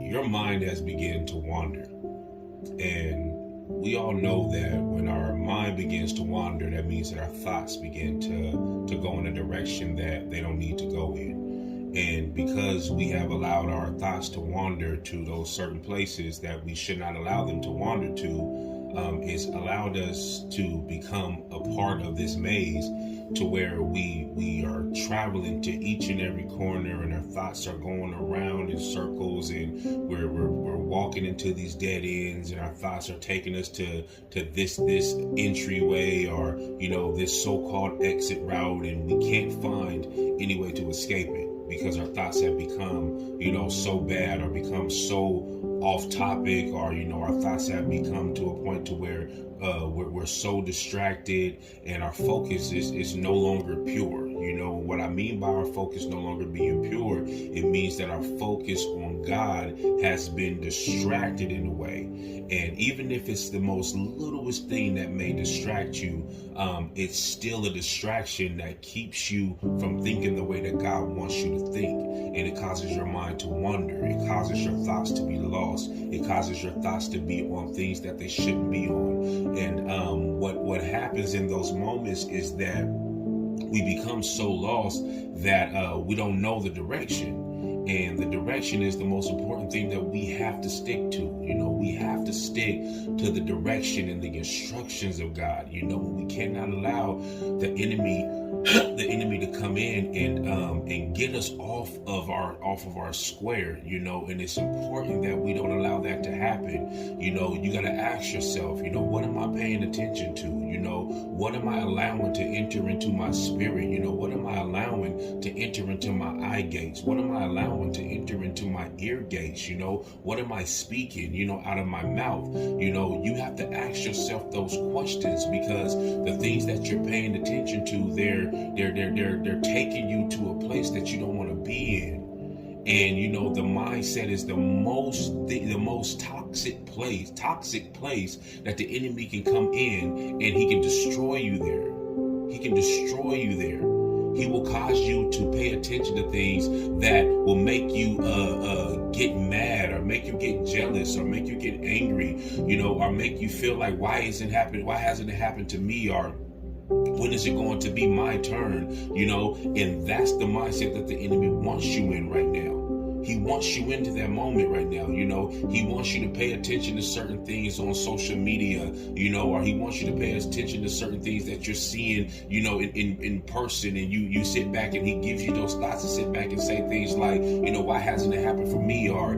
your mind has begun to wander. And we all know that when our mind begins to wander, that means that our thoughts begin to go in a direction that they don't need to go in. And because we have allowed our thoughts to wander to those certain places that we should not allow them to wander to, it's allowed us to become a part of this maze, to where we are traveling to each and every corner, and our thoughts are going around in circles, and we're walking into these dead ends, and our thoughts are taking us to this entryway, or this so-called exit route, and we can't find any way to escape it, because our thoughts have become so bad, or become so off topic, or our thoughts have become to a point to where we're so distracted, and our focus is no longer pure. What I mean by our focus no longer being pure, it means that our focus on God has been distracted in a way. And even if it's the most littlest thing that may distract you, it's still a distraction that keeps you from thinking the way that God wants you to think. And it causes your mind to wander. It causes your thoughts to be lost. It causes your thoughts to be on things that they shouldn't be on. And what happens in those moments is that we become so lost that we don't know the direction. And the direction is the most important thing that we have to stick to. We have to stick to the direction and the instructions of God. We cannot allow the enemy to come in and get us off of our square. And it's important that we don't allow that to happen. You got to ask yourself, what am I paying attention to? What am I allowing to enter into my spirit? What am I allowing to enter into my eye gates? What am I allowing to enter into my ear gates? What am I speaking, out of my mouth? You have to ask yourself those questions, because the things that you're paying attention to, they're taking you to a place that you don't want to be in. And the mindset is the most toxic place that the enemy can come in, and he can destroy you there. He will cause you to pay attention to things that will make you get mad, or make you get jealous, or make you get angry, or make you feel like, why hasn't it happened to me, or when is it going to be my turn? And that's the mindset that the enemy wants you in right now. He wants you into that moment right now. He wants you to pay attention to certain things on social media, or he wants you to pay attention to certain things that you're seeing, in person, and you sit back and he gives you those thoughts to sit back and say things like, why hasn't it happened for me? Or